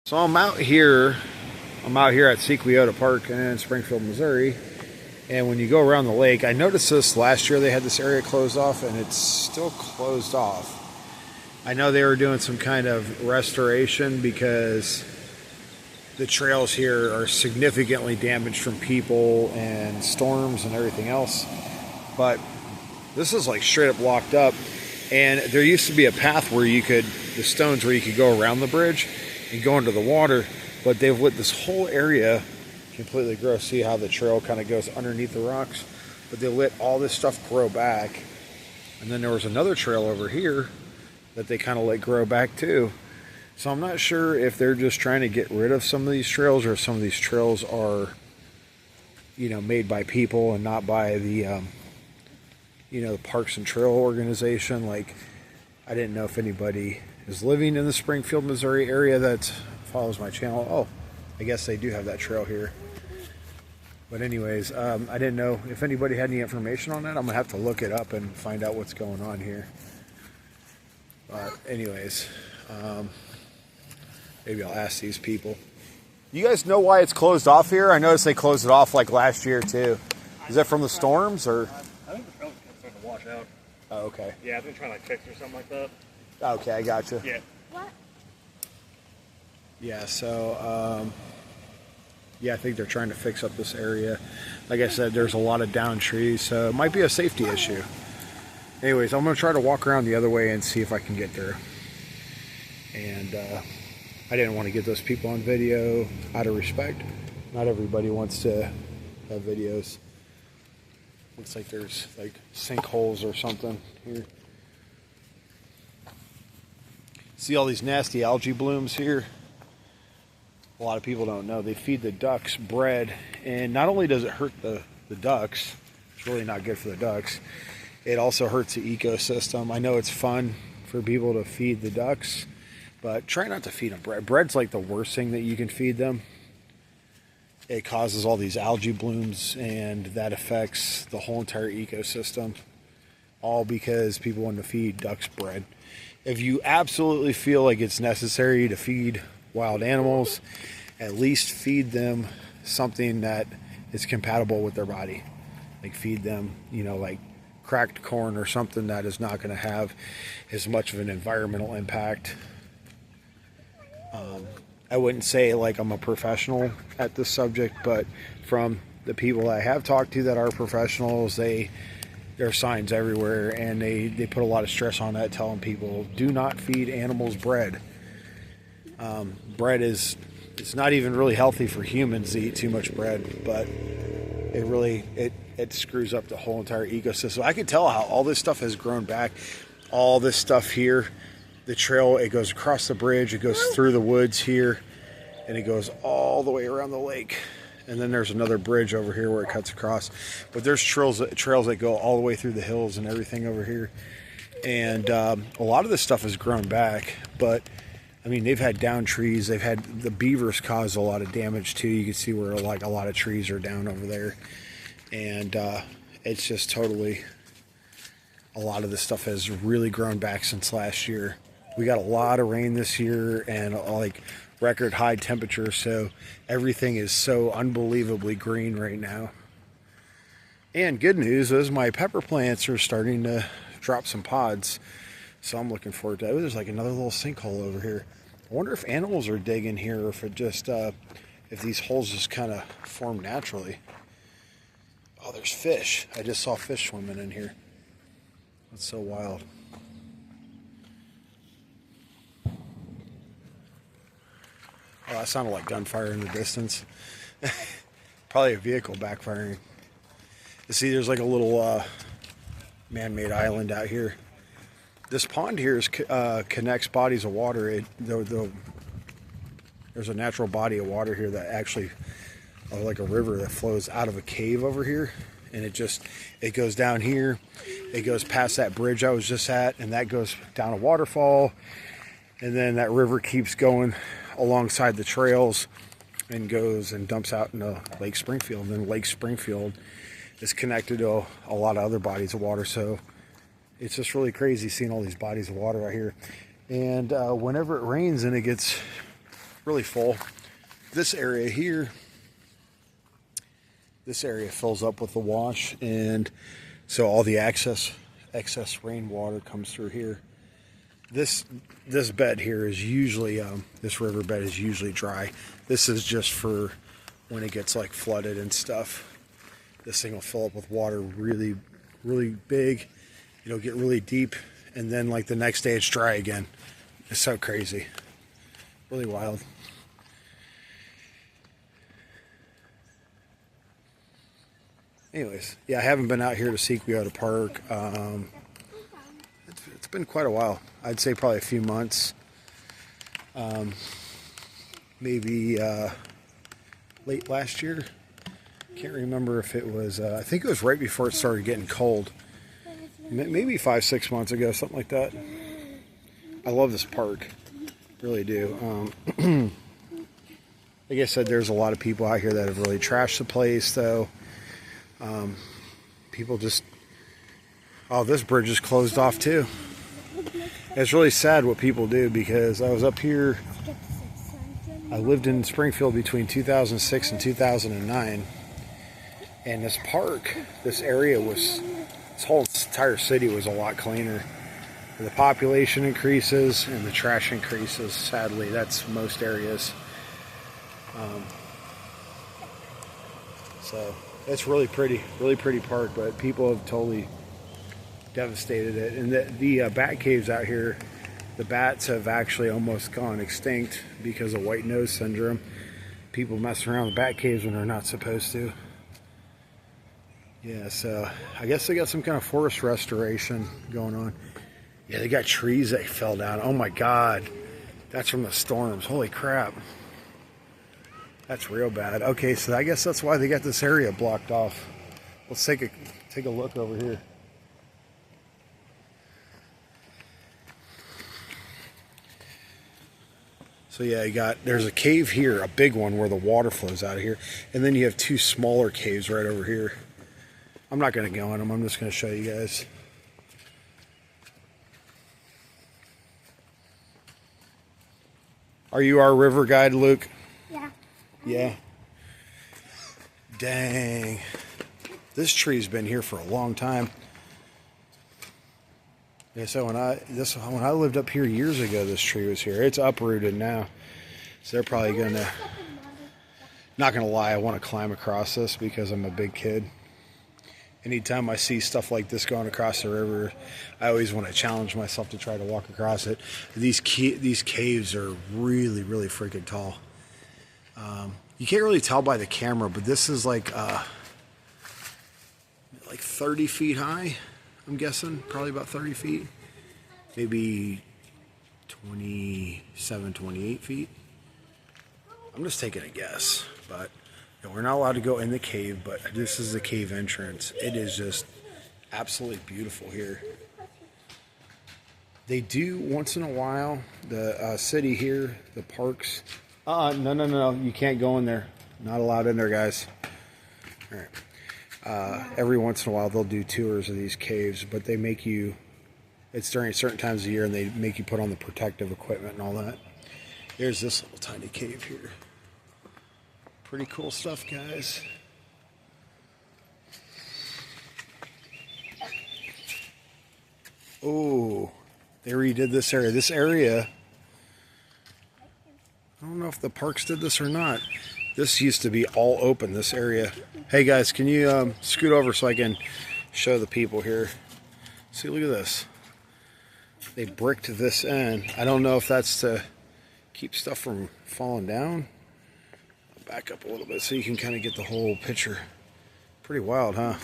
So I'm out here at Sequiota Park in Springfield, Missouri. And when you go around the lake, I noticed this last year they had this area closed off and it's still closed off. I know they were doing some kind of restoration because the trails here are significantly damaged from people and storms and everything else. But this is like straight up locked up. And there used to be a path where the stones where you could go around the bridge and go into the water, but they've let this whole area completely grow. See how the trail kind of goes underneath the rocks, but they let all this stuff grow back. And then there was another trail over here that they kind of let grow back too. So I'm not sure if they're just trying to get rid of some of these trails, or if some of these trails are, made by people and not by the, the Parks and Trail organization. Like, I didn't know if anybody is living in the Springfield, Missouri area that follows my channel. Oh, I guess they do have that trail here. But anyways, I didn't know if anybody had any information on that. I'm gonna have to look it up and find out what's going on here. But anyways, maybe I'll ask these people. You guys know why it's closed off here? I noticed they closed it off like last year too. Is that from the storms or? I think the trail's starting to wash out. Oh, okay. Yeah, I think trying to fix or something like that. Okay, I gotcha. Yeah. What? Yeah, so, I think they're trying to fix up this area. Like I said, there's a lot of downed trees, so it might be a safety issue. Anyways, I'm going to try to walk around the other way and see if I can get there. And I didn't want to get those people on video out of respect. Not everybody wants to have videos. Looks like there's like sinkholes or something here. See all these nasty algae blooms here? A lot of people don't know. They feed the ducks bread, and not only does it hurt the ducks, it's really not good for the ducks, it also hurts the ecosystem. I know it's fun for people to feed the ducks, but try not to feed them bread. Bread's like the worst thing that you can feed them. It causes all these algae blooms, and that affects the whole entire ecosystem, all because people want to feed ducks bread. If you absolutely feel like it's necessary to feed wild animals, at least feed them something that is compatible with their body. Like feed them, like cracked corn or something that is not going to have as much of an environmental impact. I wouldn't say like I'm a professional at this subject, but from the people I have talked to that are professionals, there are signs everywhere, and they put a lot of stress on that, telling people do not feed animals bread. Bread it's not even really healthy for humans to eat too much bread, but it screws up the whole entire ecosystem. I can tell how all this stuff has grown back. All this stuff here, the trail, it goes across the bridge, it goes through the woods here, and it goes all the way around the lake. And then there's another bridge over here where it cuts across. But there's trails that go all the way through the hills and everything over here. And a lot of this stuff has grown back. But, I mean, they've had down trees. They've had the beavers cause a lot of damage, too. You can see where, like, a lot of trees are down over there. And it's just totally... A lot of this stuff has really grown back since last year. We got a lot of rain this year and, like... record high temperature, so everything is so unbelievably green right now. And good news is my pepper plants are starting to drop some pods, so I'm looking forward to it. Oh, there's like another little sinkhole over here. I wonder if animals are digging here, or if it just if these holes just kind of form naturally. Oh, there's fish. I just saw fish swimming in here. That's so wild. Oh, that sounded like gunfire in the distance. Probably a vehicle backfiring. You see, there's like a little man-made island out here. This pond here connects bodies of water. There's a natural body of water here that actually, like a river that flows out of a cave over here. And it goes down here. It goes past that bridge I was just at, and that goes down a waterfall. And then that river keeps going alongside the trails and goes and dumps out into Lake Springfield. And then Lake Springfield is connected to a lot of other bodies of water. So it's just really crazy seeing all these bodies of water out here. And whenever it rains and it gets really full. This area here, this area fills up with the wash, and so all the excess rainwater comes through here. This bed here is usually this riverbed is usually dry. This is just for when it gets like flooded and stuff. This thing will fill up with water really, really big. It'll get really deep, and then like the next day it's dry again. It's so crazy, really wild. Anyways, yeah, I haven't been out here to Sequiota Park. It's been quite a while. I'd say probably a few months. Maybe late last year. Can't remember if it was, I think it was right before it started getting cold. Maybe 5-6 months ago, something like that. I love this park. Really do. Like I said, there's a lot of people out here that have really trashed the place, though. People just, oh, this bridge is closed off too. It's really sad what people do, because I was up here, I lived in Springfield between 2006 and 2009, and this park, this area was, this whole entire city was a lot cleaner. The population increases and the trash increases. Sadly, that's most areas. So it's really pretty park, but people have totally devastated it. And the bat caves out here, the bats have actually almost gone extinct because of white nose syndrome. People messing around with bat caves when they're not supposed to. Yeah, so I guess they got some kind of forest restoration going on. Yeah, they got trees that fell down. Oh my God, that's from the storms. Holy crap. That's real bad. Okay, so I guess that's why they got this area blocked off. Let's take a look over here. So yeah, there's a cave here, a big one where the water flows out of here, and then you have two smaller caves right over here. I'm not going to go in them. I'm just going to show you guys. Are you our river guide, Luke? Yeah. Yeah. Dang. This tree's been here for a long time. Yeah, so when I lived up here years ago, this tree was here. It's uprooted now. So they're probably gonna, not gonna lie, I want to climb across this because I'm a big kid. Anytime I see stuff like this going across the river, I always want to challenge myself to try to walk across it. These caves are really, really freaking tall. You can't really tell by the camera, but this is like 30 feet high, I'm guessing. Probably about 30 feet. Maybe 27, 28 feet. I'm just taking a guess, but we're not allowed to go in the cave, but this is the cave entrance. It is just absolutely beautiful here. They do once in a while, the city here, the parks. No, you can't go in there. Not allowed in there, guys. All right. Every once in a while, they'll do tours of these caves, but they make you, it's during certain times of the year, and they make you put on the protective equipment and all that. There's this little tiny cave here. Pretty cool stuff, guys. Oh, they redid this area. This area, I don't know if the parks did this or not. This used to be all open, this area. Hey guys, can you scoot over so I can show the people here? See, look at this. They bricked this in. I don't know if that's to keep stuff from falling down. Back up a little bit so you can kind of get the whole picture. Pretty wild, huh?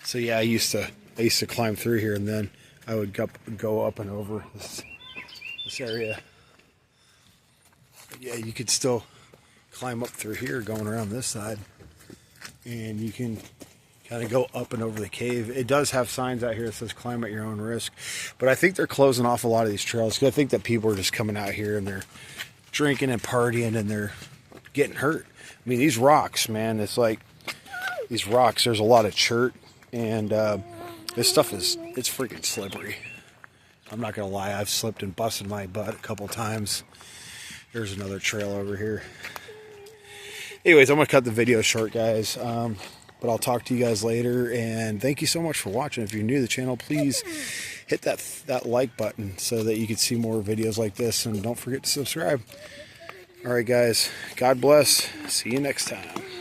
So yeah, I used to climb through here, and then I would go up and over this area. But yeah, you could still climb up through here going around this side, and you can kind of go up and over the cave. It does have signs out here that says climb at your own risk, but I think they're closing off a lot of these trails because I think that people are just coming out here and they're drinking and partying and they're getting hurt. I mean, these rocks, man, it's like these rocks, there's a lot of chert, and this stuff it's freaking slippery. I'm not gonna lie, I've slipped and busted my butt a couple times. There's another trail over here. Anyways, I'm going to cut the video short, guys. But I'll talk to you guys later. And thank you so much for watching. If you're new to the channel, please hit that like button so that you can see more videos like this. And don't forget to subscribe. All right, guys. God bless. See you next time.